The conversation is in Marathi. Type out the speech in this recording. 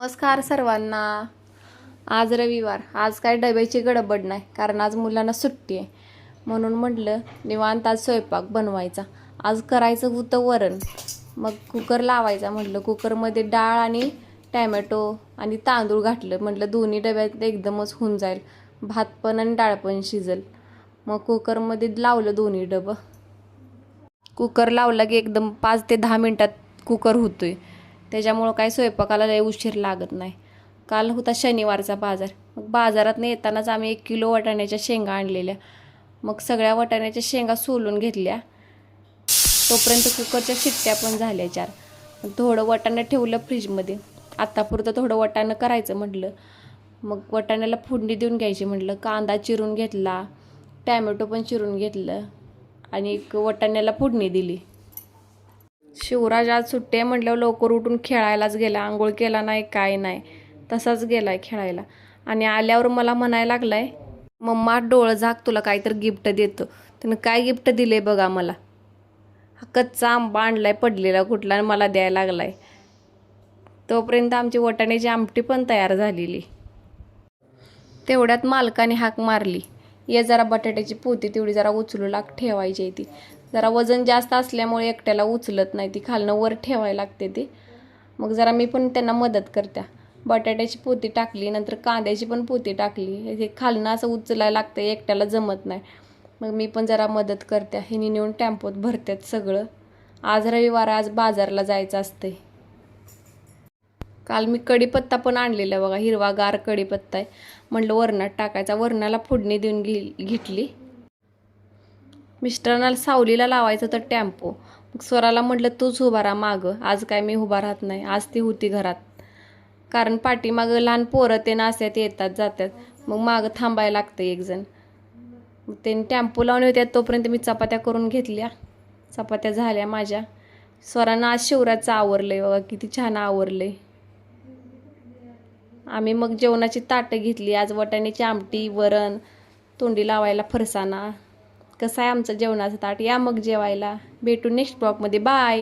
नमस्कार सर्वांना. आज रविवार. आज काय डब्याची गडबड नाही, कारण आज मुलांना सुट्टी आहे. म्हणून म्हटलं निवांत आज स्वयंपाक बनवायचा. आज करायचं होतं वरण. मग कुकर लावायचा म्हटलं. कुकरमध्ये डाळ आणि टॅमॅटो आणि तांदूळ घातलं. म्हटलं दोन्ही डब्यात एकदमच होऊन जाईल. भात पण आणि डाळ पण शिजेल. मग कुकरमध्ये लावलं दोन्ही डबं. कुकर लावला की एकदम 5 ते 10 मिनटात कुकर होतोय. त्याच्यामुळं काय स्वयंपाकाला लय उशीर लागत नाही. काल होता शनिवारचा बाजार. मग बाजारात येतानाच आम्ही 1 किलो वाटाण्याच्या शेंगा आणलेल्या. मग सगळ्या वाटाण्याच्या शेंगा सोलून घेतल्या. तोपर्यंत कुकरच्या शिट्ट्या पण झाल्या 4. मग थोडं वाटाणं ठेवलं फ्रीजमध्ये. आत्तापुरतं थोडं वाटाणं करायचं म्हटलं. मग वाटाण्याला फोडणी देऊन घ्यायची म्हटलं. कांदा चिरून घेतला, टॅमॅटो पण चिरून घेतलं आणि एक वाटाण्याला फोडणी दिली. शिवराज आज सुट्टी आहे म्हटल्यावर लवकर उठून खेळायलाच गेला. आंघोळ केला नाही, काय नाही, तसाच गेलाय खेळायला. आणि आल्यावर मला म्हणायला लागलाय, मम्मा डोळं झाक, तुला काहीतरी गिफ्ट देतो. त्यानं काय गिफ्ट दिले बघा मला. हा कच्चा आंबा आणलाय पडलेला कुठला आणि मला द्यायला लागलाय. तोपर्यंत आमची वाटाण्याची आमटी पण तयार झालेली. तेवढ्यात मालकाने हाक मारली, ये जरा बटाट्याची पोती तेवढी जरा उचलू लाग, ठेवायची ती. जरा वजन जास्त असल्यामुळे एकट्याला उचलत नाही, ती खालनं वर ठेवायला लागते ती. मग जरा मी पण त्यांना मदत करते. बटाट्याची पोती टाकली, नंतर कांद्याची पण पोती टाकली. हे खालनं असं उचलायला लागतं, एकट्याला जमत नाही. मग मी पण जरा मदत करते. हिनी नेऊन टॅम्पोत भरतात सगळं. आज रविवार, आज बाजारला जायचं असतंय. काल मी कढीपत्ता पण आणलेला बघा, हिरवागार कढीपत्ता आहे. म्हटलं वरणात टाकायचा. वरणाला फोडणी देऊन घेतली. मिस्टरांना सावलीला लावायचं तर टॅम्पो. मग स्वराला म्हटलं तूच उभा राहा मागं. आज काय मी उभा राहत नाही. आज ती होती घरात. कारण पाठीमागं लहान पोरं ते नास्यात येतात जातात. मग मागं थांबायला लागतं एकजण. मग त्यांनी टॅम्पो लावले होते, तोपर्यंत मी चपात्या करून घेतल्या. चपात्या झाल्या माझ्या. स्वरांना आज शिवराचं आवरलंय बघा, किती छान आवरलंय. आम्ही मग जेवणाची ताटं घेतली. आज वाटाण्याची आमटी, वरण, तोंडी लावायला फरसाणा. कसं आहे आमचं जेवणाचं ताट. या मग जेवायला. भेटू नेक्स्ट ब्लॉगमध्ये. बाय.